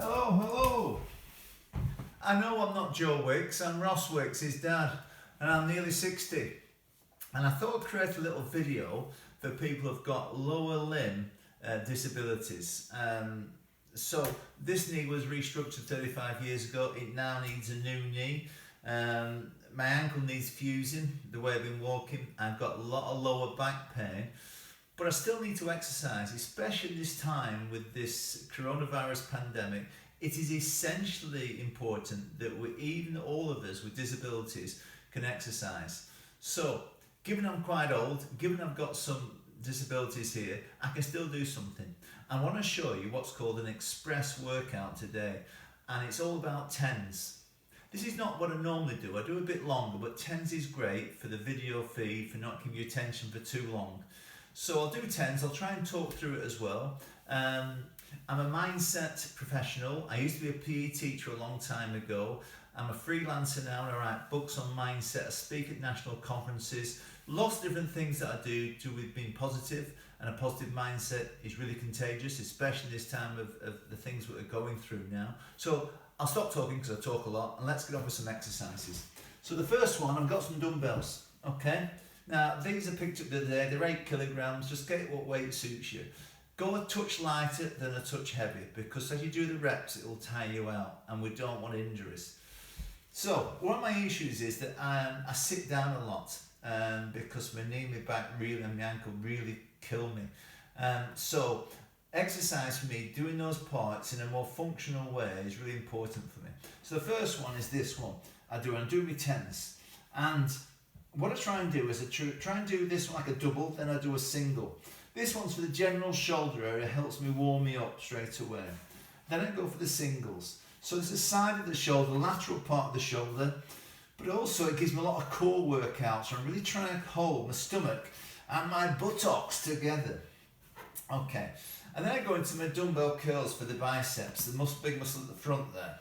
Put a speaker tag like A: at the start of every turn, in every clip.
A: Hello, hello. I know I'm not Joe Wicks, I'm Ross Wicks, his dad, and I'm nearly 60. And I thought I'd create a little video for people who've got lower limb disabilities. So this knee was restructured 35 years ago, it now needs a new knee. My ankle needs fusing, the way I've been walking. I've got a lot of lower back pain, but I still need to exercise, especially this time with this coronavirus pandemic. It is essentially important that even all of us with disabilities can exercise. So, given I'm quite old, given I've got some disabilities here, I can still do something. I want to show you what's called an express workout today, and it's all about tens. This is not what I normally do. I do a bit longer, but tens is great for the video feed, for not giving you attention for too long. So I'll do tens, I'll try and talk through it as well. I'm a mindset professional. I used to be a PE teacher a long time ago. I'm a freelancer now and I write books on mindset. I speak at national conferences. Lots of different things that I do with being positive, and a positive mindset is really contagious, especially this time of the things that we're going through now. So I'll stop talking because I talk a lot, and let's get on with some exercises. So the first one, I've got some dumbbells, okay? Now these are picked up today, they're 8 kilograms, just get what weight suits you. Go a touch lighter than a touch heavy, because as you do the reps it will tire you out and we don't want injuries. So one of my issues is that I sit down a lot because my knee, my back really and my ankle really kill me. So exercise for me, doing those parts in a more functional way is really important for me. So the first one is this one. I do my tens, and what I try and do is try and do this one like a double, then I do a single. This one's for the general shoulder area, helps me warm me up straight away. Then I go for the singles. So it's the side of the shoulder, the lateral part of the shoulder, but also it gives me a lot of core workouts. So I'm really trying to hold my stomach and my buttocks together. Okay, and then I go into my dumbbell curls for the biceps, the big muscle at the front there.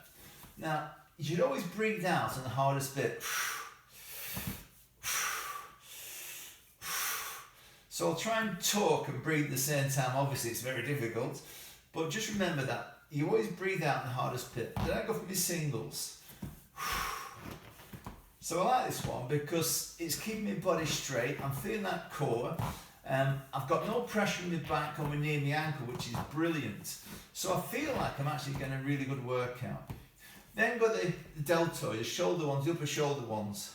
A: Now, you should always breathe out on the hardest bit. So I'll try and talk and breathe at the same time. Obviously it's very difficult, but just remember that you always breathe out the hardest bit. Then I go for my singles. So I like this one because it's keeping my body straight. I'm feeling that core. I've got no pressure in my back or my knee and my ankle, which is brilliant. So I feel like I'm actually getting a really good workout. Then got the deltoid, the shoulder ones, the upper shoulder ones.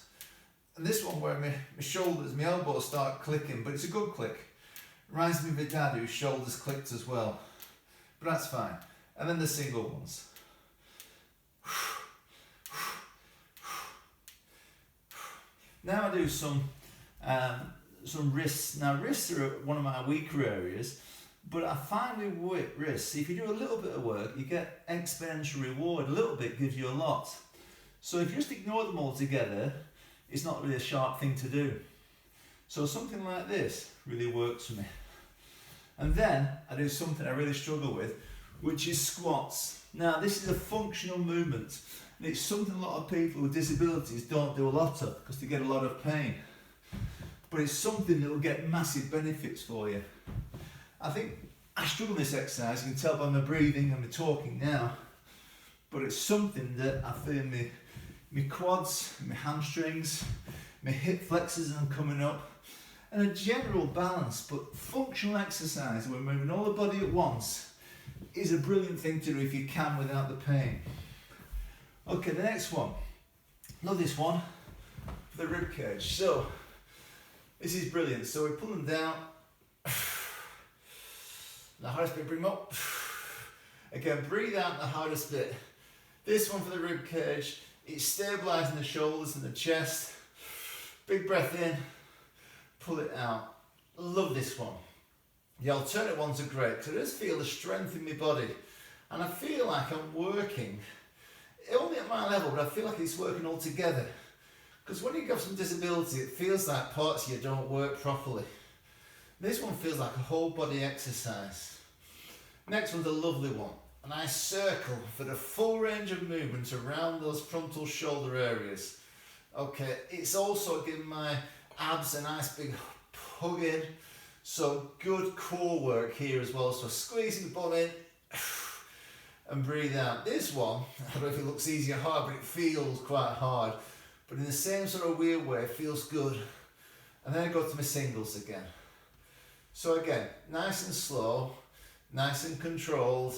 A: And this one where my shoulders, my elbows start clicking, but it's a good click. Reminds me of my dad whose shoulders clicked as well. But that's fine. And then the single ones. Now I do some wrists. Now wrists are one of my weaker areas, but I find with wrists, if you do a little bit of work, you get exponential reward. A little bit gives you a lot. So if you just ignore them altogether, it's not really a sharp thing to do. So something like this really works for me. And then I do something I really struggle with, which is squats. Now this is a functional movement, and it's something a lot of people with disabilities don't do a lot of because they get a lot of pain. But it's something that will get massive benefits for you. I think I struggle with this exercise, you can tell by my breathing and my talking now, but it's something that I feel my quads, my hamstrings, my hip flexors and coming up, and a general balance. But functional exercise, we're moving all the body at once, is a brilliant thing to do if you can without the pain. Okay, the next one. Love this one for the rib cage. So this is brilliant. So we pull them down. The hardest bit, bring them up. Again, breathe out the hardest bit. This one for the rib cage. It's stabilising the shoulders and the chest. Big breath in, pull it out. Love this one. The alternate ones are great because I just feel the strength in my body, and I feel like I'm working, only at my level, but I feel like it's working all together. Because when you have some disability, it feels like parts of you don't work properly. This one feels like a whole body exercise. Next one's a lovely one. And I circle for the full range of movement around those frontal shoulder areas. Okay, it's also giving my abs a nice big hug in. So good core work here as well. So squeezing the bum in and breathe out. This one, I don't know if it looks easy or hard, but it feels quite hard. But in the same sort of weird way, it feels good. And then I go to my singles again. So again, nice and slow, nice and controlled,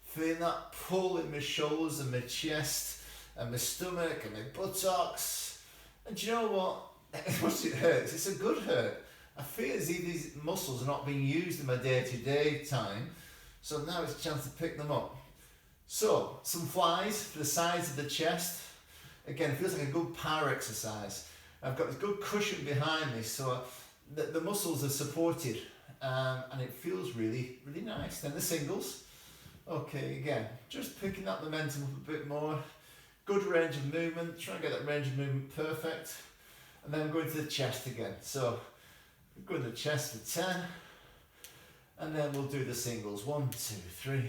A: feeling that pull in my shoulders and my chest and my stomach and my buttocks. And do you know what? As much as it hurts, it's a good hurt. I feel as if these muscles are not being used in my day-to-day time, so now it's a chance to pick them up. So, some flies for the sides of the chest. Again, it feels like a good power exercise. I've got this good cushion behind me, so the muscles are supported, and it feels really, really nice. Then the singles. Okay, again, just picking up the momentum up a bit more. Good range of movement, try and get that range of movement perfect. And then we're going to the chest again. So, we're going to the chest for 10. And then we'll do the singles. 1, 2, 3, 4,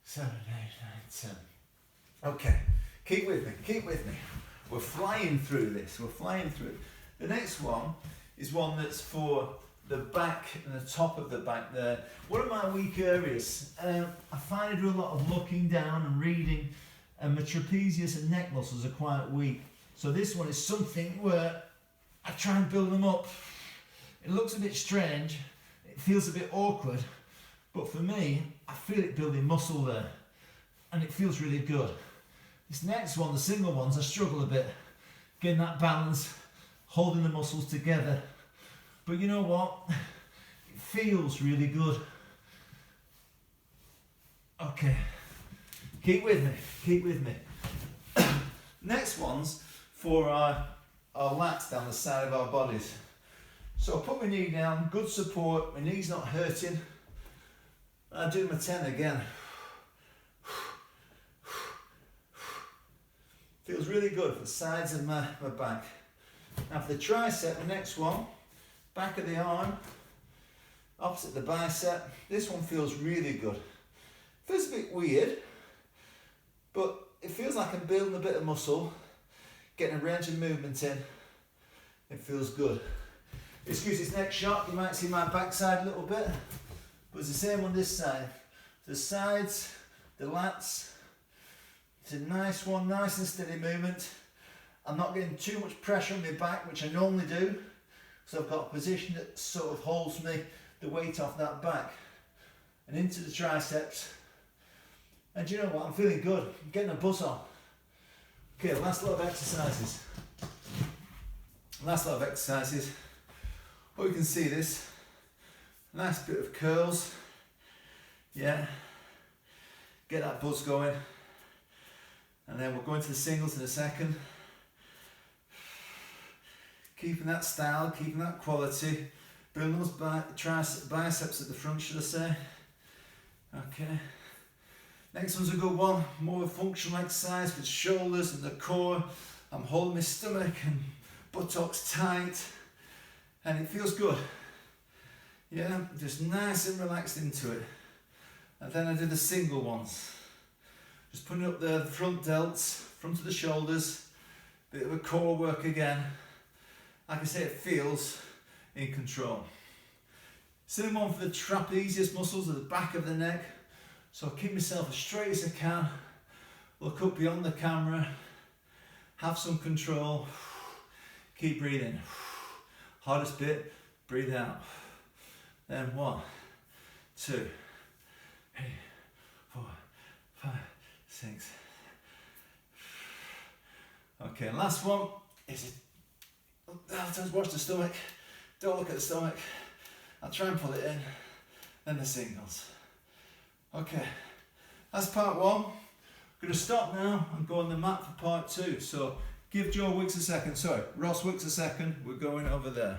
A: 7, 8, 9, 10. Okay, keep with me, keep with me. We're flying through this, we're flying through it. The next one is one that's for the back and the top of the back there. One of my weak areas, I find I do a lot of looking down and reading, and my trapezius and neck muscles are quite weak. So this one is something where I try and build them up. It looks a bit strange, it feels a bit awkward, but for me, I feel it building muscle there, and it feels really good. This next one, the single ones, I struggle a bit, getting that balance, holding the muscles together. But you know what? It feels really good. Okay, keep with me, keep with me. Next one's for our lats down the side of our bodies. So I put my knee down, good support, my knee's not hurting. I do my 10 again. Feels really good for the sides of my back. Now for the tricep, the next one, back of the arm, opposite the bicep. This one feels really good. Feels a bit weird, but it feels like I'm building a bit of muscle, getting a range of movement in. It feels good. Excuse this next shot, you might see my backside a little bit, but it's the same on this side. The sides, the lats. It's a nice one, nice and steady movement. I'm not getting too much pressure on my back, which I normally do, so I've got a position that sort of holds me the weight off that back. And into the triceps. And do you know what? I'm feeling good. I'm getting a buzz on. Okay, last lot of exercises. Last lot of exercises. Oh, you can see this. Nice bit of curls. Yeah. Get that buzz going. And then we'll go into the singles in a second. Keeping that style, keeping that quality. Building those biceps at the front, should I say. Okay. Next one's a good one. More of a functional exercise for the shoulders and the core. I'm holding my stomach and buttocks tight. And it feels good. Yeah, just nice and relaxed into it. And then I do the single ones. Just putting up the front delts, front of the shoulders, bit of a core work again. Like I say, it feels in control. Same one for the trapezius muscles at the back of the neck. So I'll keep myself as straight as I can, look up beyond the camera, have some control, keep breathing. Hardest bit, breathe out. Then 1, 2, 3, 4, 5, 6. Okay, and last one is, watch the stomach, don't look at the stomach. I'll try and pull it in, then the singles. Okay, that's part 1. I'm going to stop now and go on the mat for part 2. So give Joe Wicks a second, sorry, Ross Wicks a second, we're going over there.